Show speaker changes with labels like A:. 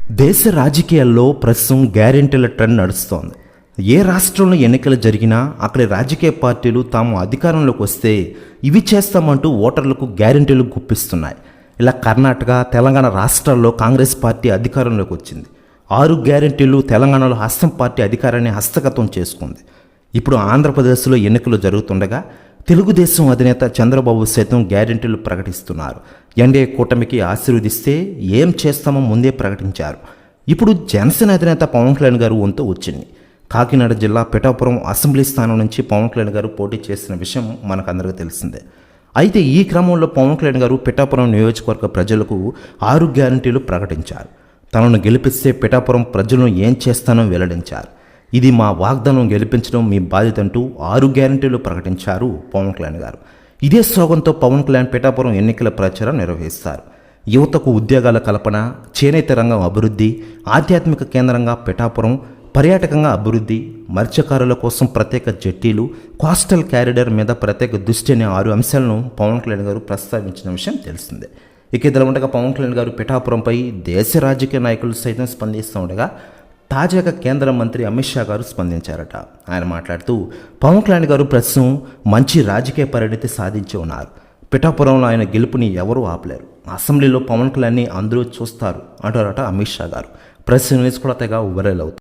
A: దేశ రాజకీయాల్లో ప్రస్తుతం గ్యారెంటీల ట్రెండ్ నడుస్తోంది. ఏ రాష్ట్రంలో ఎన్నికలు జరిగినా అక్కడి రాజకీయ పార్టీలు తాము అధికారంలోకి వస్తే ఇవి చేస్తామంటూ ఓటర్లకు గ్యారెంటీలు గుప్పిస్తున్నాయి. ఇలా కర్ణాటక, తెలంగాణ రాష్ట్రాల్లో కాంగ్రెస్ పార్టీ అధికారంలోకి వచ్చింది. 6 గ్యారెంటీలు తెలంగాణలో హస్తం పార్టీ అధికారాన్ని హస్తగతం చేసుకుంది. ఇప్పుడు ఆంధ్రప్రదేశ్లో ఎన్నికలు జరుగుతుండగా తెలుగుదేశం అధినేత చంద్రబాబు సైతం గ్యారెంటీలు ప్రకటిస్తున్నారు. ఎన్డీఏ కూటమికి ఆశీర్వదిస్తే ఏం చేస్తామో ముందే ప్రకటించారు. ఇప్పుడు జనసేన అధినేత పవన్ కళ్యాణ్ గారు వంతు వచ్చింది. కాకినాడ జిల్లా పిఠాపురం అసెంబ్లీ స్థానం నుంచి పవన్ కళ్యాణ్ గారు పోటీ చేసిన విషయం మనకందరికీ తెలిసిందే. అయితే ఈ క్రమంలో పవన్ కళ్యాణ్ గారు పిఠాపురం నియోజకవర్గ ప్రజలకు 6 గ్యారెంటీలు ప్రకటించారు. తనను గెలిపిస్తే పిఠాపురం ప్రజలను ఏం చేస్తానో వెల్లడించారు. ఇది మా వాగ్దానం, గెలిపించడం మీ బాధ్యత అంటూ 6 గ్యారెంటీలు ప్రకటించారు పవన్ కళ్యాణ్ గారు. ఇదే స్లోగన్తో పవన్ కళ్యాణ్ పిఠాపురం ఎన్నికల ప్రచారం నిర్వహిస్తారు. యువతకు ఉద్యోగాల కల్పన, చేనేత రంగం అభివృద్ధి, ఆధ్యాత్మిక కేంద్రంగా పిఠాపురం, పర్యాటకంగా అభివృద్ధి, మత్స్యకారుల కోసం ప్రత్యేక జట్టీలు, కోస్టల్ క్యారిడర్ మీద ప్రత్యేక దృష్టి అనే 6 అంశాలను పవన్ కళ్యాణ్ గారు ప్రస్తావించిన విషయం తెలిసిందే. ఇక ఇదిలా ఉండగా పవన్ కళ్యాణ్ గారు పిఠాపురంపై దేశ రాజకీయ నాయకులు సైతం స్పందిస్తూ ఉండగా తాజాగా కేంద్ర మంత్రి అమిత్ షా గారు స్పందించారట. ఆయన మాట్లాడుతూ పవన్ కళ్యాణ్ గారు ప్రస్తుతం మంచి రాజకీయ పరిణతి సాధించి ఉన్నారు. పిఠాపురంలో ఆయన గెలుపుని ఎవరూ ఆపలేరు. అసెంబ్లీలో పవన్ కళ్యాణ్ని అందరూ చూస్తారు అంటారట అమిత్ షా గారు. ప్రెస్ న్యూస్ కూడా తెగ వైరల్ అవుతుంది.